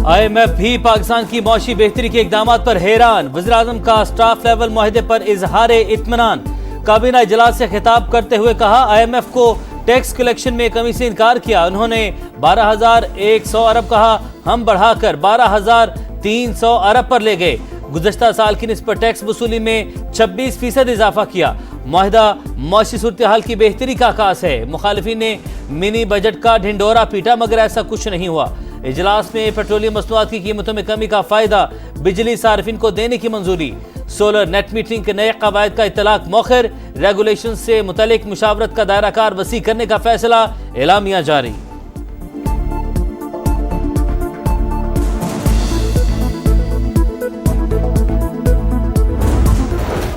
IMF भी पाकिस्तान की मौशी बेहतरी के इकदाम पर हैरान। वज़ीर-ए-आज़म का स्टाफ लेवल मुआहदे पर इजहार इत्मीनान। काबीना इजलास से खिताब करते हुए कहा, IMF को टैक्स कलेक्शन में कमी से इनकार किया। उन्होंने 12,100 अरब कहा, हम बढ़ाकर 12,300 अरब पर ले गए। गुज़श्ता साल की निस्बत टैक्स वसूली में 26% इजाफा किया। मुआहदा मौशी सूरत हाल की बेहतरी का आकाश है। मुखालिफिन ने मिनी बजट का ढिंडोरा पीटा मगर ऐसा कुछ नहीं हुआ। इजलास में पेट्रोलियम मसनूआत की कीमतों में कमी का फायदा बिजली सार्फिन को देने की मंजूरी। सोलर नेट मीटरिंग के नए कवायद का इतलाक मौखर। रेगुलेशन से मुतल्लिक मुशावरत का दायरा कार वसी करने का फैसला। एलामिया जारी।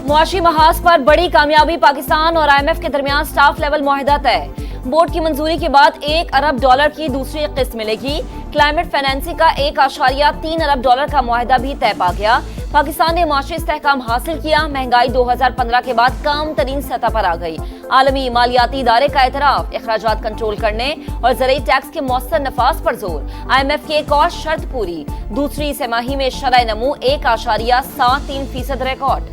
मुआशी महाज पर बड़ी कामयाबी। पाकिस्तान और IMF के दरमियान स्टाफ लेवल मुआहदा तय। बोर्ड की मंजूरी के बाद $1 अरब की दूसरी किस्त मिलेगी। क्लाइमेट फाइनेंसिंग का $1.3 अरब का मुआहदा भी तय पा गया। पाकिस्तान ने माशी इस्तेहकाम हासिल किया। महंगाई 2015 के बाद कम तरीन सतह पर आ गई। आलमी मालियाती इदारे का एतराफ। अखराजात कंट्रोल करने और ज़रूरी टैक्स के मौसर नफाज पर जोर। IMF की एक और शर्त पूरी। दूसरी तिमाही में शरह नमू 1.73% रिकॉर्ड।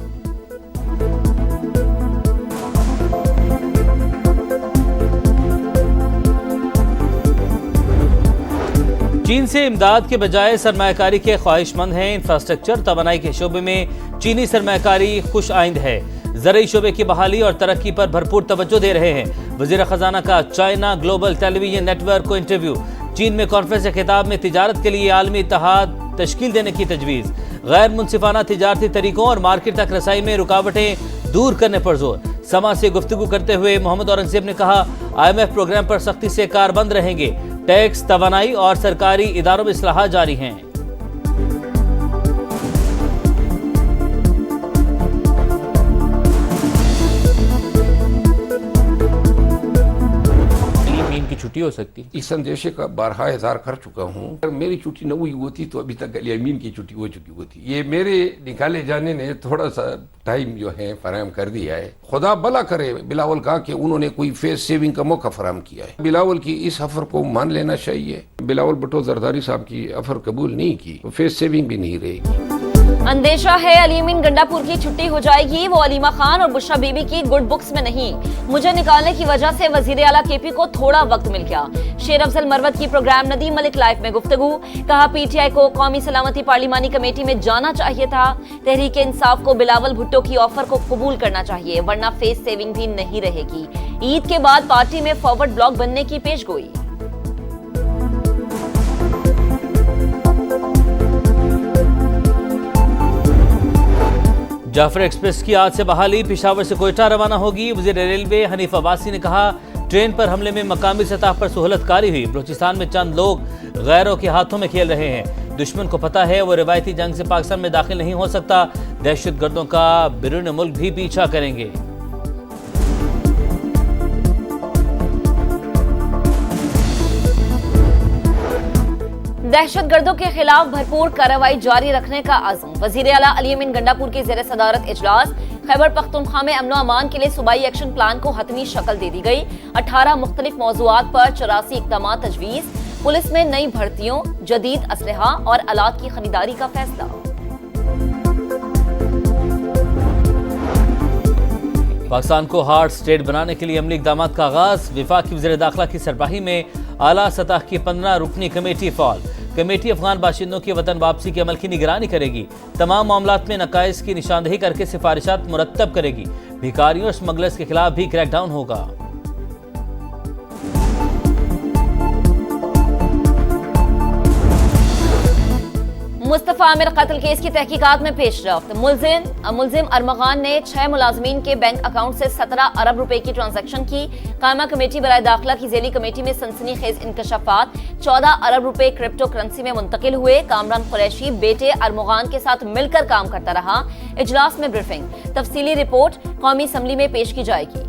चीन से इमदाद के बजाय सरमायाकारी के ख्वाहिशमंद हैं। इंफ्रास्ट्रक्चर तवानाई के शोबे में चीनी सरमायाकारी खुश आइंद है। ज़रूरी शोबे की बहाली और तरक्की पर भरपूर तवज्जो दे रहे हैं। वज़ीर खजाना का चाइना ग्लोबल टेलीविजन नेटवर्क को इंटरव्यू। चीन में कॉन्फ्रेंस खिताब में तिजारत के लिए आलमी इत्तेहाद तश्कील देने की तजवीज़। गैर मुनसिफाना तिजारती तरीकों और मार्केट तक रसाई में रुकावटें दूर करने पर जोर। समा से गुफ्तगू करते हुए मोहम्मद औरंगजेब ने कहा, IMF प्रोग्राम पर सख्ती से कारबंद रहेंगे। टैक्स, तवानाई और सरकारी इदारों में इस्लाहात जारी हैं। की छुट्टी हो सकती है। इस अंदेशे का 12,000 कर चुका हूँ। अगर मेरी छुट्टी न हुई होती तो अभी तक अमीन की छुट्टी हो चुकी होती। ये मेरे निकाले जाने ने थोड़ा सा टाइम जो है फराहम कर दिया है। खुदा भला करे बिलावल का कि उन्होंने कोई फेस सेविंग का मौका फराहम किया है। बिलावल की इस ऑफर को मान लेना चाहिए। बिलावल भुट्टो जरदारी साहब की ऑफर कबूल नहीं की तो फेस सेविंग भी नहीं रहेगी। अंदेशा है अलीमीन गंडापुर की छुट्टी हो जाएगी। वो अलीमा खान और बुशरा बीबी की गुड बुक्स में नहीं। मुझे निकालने की वजह से वजीर आला KP को थोड़ा वक्त मिल गया। शेर अफजल मरवत की प्रोग्राम नदीम मलिक लाइफ में गुफ्तगू। कहा, PTI को कौमी सलामती पार्लिमानी कमेटी में जाना चाहिए था। तहरीक इंसाफ को बिलावल भुट्टो की ऑफर को कबूल करना चाहिए, वरना फेस सेविंग भी नहीं रहेगी। ईद के बाद पार्टी में फॉरवर्ड ब्लॉक बनने की पेशगोई। जाफर एक्सप्रेस की आज से बहाली। पेशावर से कोयटा रवाना होगी। वज़ीर रेलवे हनीफ अब्बासी ने कहा, ट्रेन पर हमले में मकामी सतह पर सहूलतकारी हुई। बलूचिस्तान में चंद लोग गैरों के हाथों में खेल रहे हैं। दुश्मन को पता है वो रिवायती जंग से पाकिस्तान में दाखिल नहीं हो सकता। दहशतगर्दों का बिरून मुल्क भी पीछा करेंगे। दहशतगर्दों के खिलाफ भरपूर कार्रवाई जारी रखने का आज़म। वज़ीर आला अलीमीन गंडापुर की ज़ेर सदारत इजलास। खैबर पख्तूनख्वा में अमन अमान के लिए सूबाई एक्शन प्लान को हतमी शक्ल दे दी गई। 18 मुख्तलिफ मौज़ूआत पर 84 इक़दाम तजवीज़। पुलिस में नई भर्तियों, जदीद असलहा और आलात की खरीदारी का फैसला। पाकिस्तान को हार्ड स्टेट बनाने के लिए अमली इक़दाम का आगाज। वफाकी वज़ीर दाखिला की सरबराही में आला सतह की 15 रुकनी कमेटी फ़ाल। कमेटी अफगान बाशिंदों की वतन वापसी के अमल की निगरानी करेगी। तमाम मामलात में नकाइस की निशानदही करके सिफारिशात मुरत्तब करेगी। भिखारियों और स्मगलर्स के खिलाफ भी क्रैकडाउन होगा। मुस्तफा आमिर कत्ल केस की तहकीकात में पेशरफ्त। मुलजिम अरमगान ने 6 मुलाजमीन के बैंक अकाउंट से 17 अरब रुपए की ट्रांजैक्शन की। कायमा कमेटी बराए दाखिला की जेली कमेटी में सनसनीखेज इंकशाफात। 14 अरब रुपए क्रिप्टो करेंसी में मुंतकिल हुए। कामरान कुरैशी बेटे अरमगान के साथ मिलकर काम करता रहा। इजलास में ब्रीफिंग। तफसीली रिपोर्ट कौमी असम्बली में पेश की जाएगी।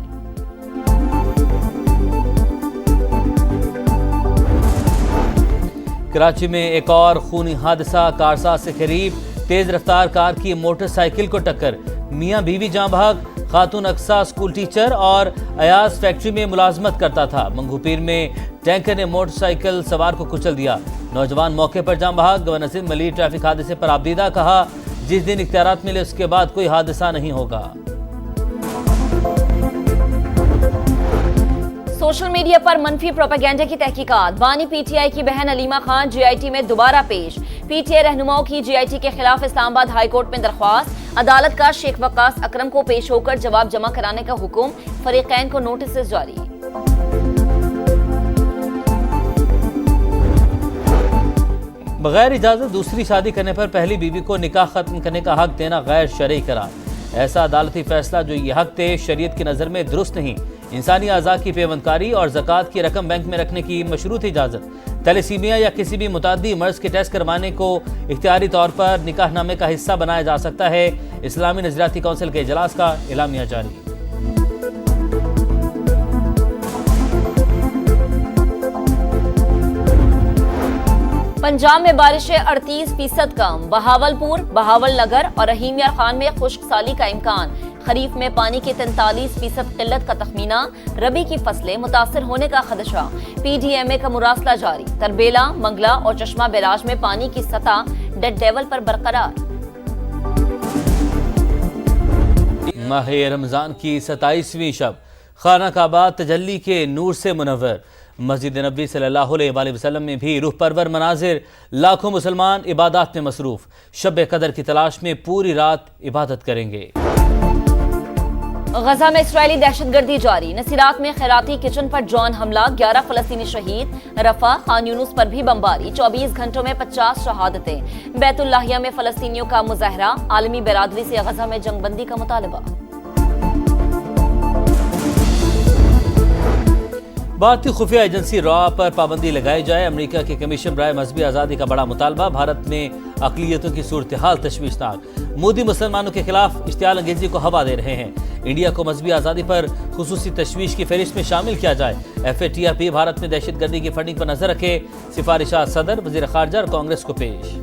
कराची में एक और खूनी हादसा। कारसाज से करीब तेज रफ्तार कार की मोटरसाइकिल को टक्कर। मियां बीवी जां भाग। खातून अक्सा स्कूल टीचर और अयाज फैक्ट्री में मुलाजमत करता था। मंगूपीर में टैंकर ने मोटरसाइकिल सवार को कुचल दिया। नौजवान मौके पर जान बहक। गवर्नर सिंध मलिक ट्रैफिक हादसे पर आपदीदा, कहा जिस दिन इख्तियारात मिले उसके बाद कोई हादसा नहीं होगा। सोशल मीडिया पर मनफी प्रोपेगेंडा की तहकीकात। बानी पीटीआई की बहन अलीमा खान जीआईटी में दोबारा पेश। पीटीआई रहनुमाओं की जीआईटी के खिलाफ इस्लामाबाद हाई कोर्ट में दरख्वास्त। अदालत का शेख वक्कास अकरम को पेश होकर जवाब जमा कराने का हुक्म। फरीकैन को नोटिस जारी। बगैर इजाजत दूसरी शादी करने पर पहली बीवी को निकाह खत्म करने का हक देना गैर शरई करार। ऐसा अदालती फैसला जो ये हक थे शरीयत की नज़र में दुरुस्त नहीं। इंसानी अज़ा की पेवंदकारी और ज़कात की रकम बैंक में रखने की मशरूत इजाज़त। तैलेसीमिया या किसी भी मुतादी मर्ज के टेस्ट करवाने को इख्तियारी तौर पर निकाहनामे का हिस्सा बनाया जा सकता है। इस्लामी नज़रियाती कौंसिल के इजलास का एलामिया जारी। पंजाब में बारिशें 38% कम। बहावलपुर, बहावल नगर और रहीम यार खान में खुश्क साली का इम्कान। खरीफ में पानी की 43% किल्लत का तखमीना। रबी की फसलें मुतासर होने का खदशा। पीडीएमए का मुरासला जारी। तरबेला, मंगला और चश्मा बैराज में पानी की सतह डेड लेवल पर बरकरार। माह रमजान की 27वीं शब खाना काबा तजल्ली के नूर से मुनव्वर। मस्जिद नबी सल्लल्लाहु अलैहि वसल्लम में भी रूह परवर मनाजिर। लाखों मुसलमान इबादत में मसरूफ। शब कदर की तलाश में पूरी रात इबादत करेंगे। गजा में इस्राएली दहशतगर्दी जारी। नसीरात में खैराती किचन पर ड्रोन हमला। 11 फलस्तीनी शहीद। रफा, खान यूनुस पर भी बमबारी। 24 घंटों में 50 शहादतें। बैतुल्लाहिया में फलस्तीनियों का मुजाहरा। आलमी बरादरी से गजा में जंगबंदी का मुतालबा। भारतीय खुफिया एजेंसी रॉ पर पाबंदी लगाई जाए। अमेरिका के कमीशन बराए मजहबी आज़ादी का बड़ा मुतालबा। भारत में अक़लियतों की सूरत हाल तशवीशनाक। मोदी मुसलमानों के खिलाफ इश्तियाल अंगेजी को हवा दे रहे हैं। इंडिया को मजहबी आज़ादी पर खुसूसी तशवीश की फहरिस्त में शामिल किया जाए। FATF भारत में दहशतगर्दी की फंडिंग पर नजर रखे। सिफारिशात सदर, वज़ीर ख़ारजा और कांग्रेस को पेश।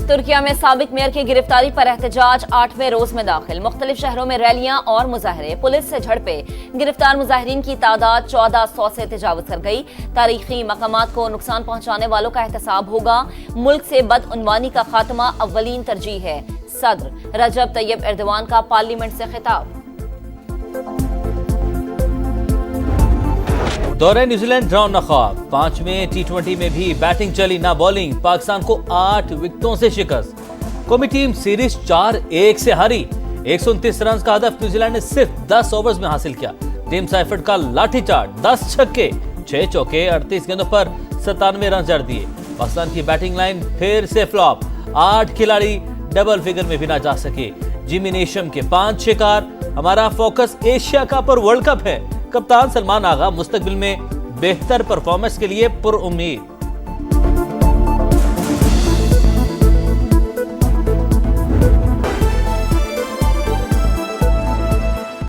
तुर्किया में साबिक मेयर की गिरफ्तारी पर एहतजाज 8वें रोज में दाखिल। मुख्तलिफ शहरों में रैलियां और मुजाहरे। पुलिस से झड़पे। गिरफ्तार मुजाहिरीन की तादाद 1400 से तजावुज कर गई। तारीखी मकामात को नुकसान पहुंचाने वालों का एहतसाब होगा। मुल्क से बदउनवानी का खात्मा अव्वलीन तरजीह है। सदर रजब तैयब एर्दोआन का पार्लियामेंट से खिताब। दौरे न्यूजीलैंड ड्रॉ न ख्वाब। 5वें T20 में भी बैटिंग चली ना बॉलिंग। पाकिस्तान को 8 विकेटों से शिकस्त। कौमी टीम सीरीज 4-1 से हारी। 129 रन का हदफ न्यूजीलैंड ने सिर्फ 10 ओवर्स में हासिल किया। टीम साइफर्ड का लाठीचार्ज। 10 छक्के, 6 चौके, 38 गेंदों पर 97 रन जड़ दिए। पाकिस्तान की बैटिंग लाइन फिर से फ्लॉप। 8 खिलाड़ी डबल फिगर में भी ना जा सके। जिमी नेशम के 5 शिकार। हमारा फोकस एशिया कप और वर्ल्ड कप है। कप्तान सलमान आगा मुस्तकबिल में बेहतर परफॉर्मेंस के लिए पुरउम्मीद।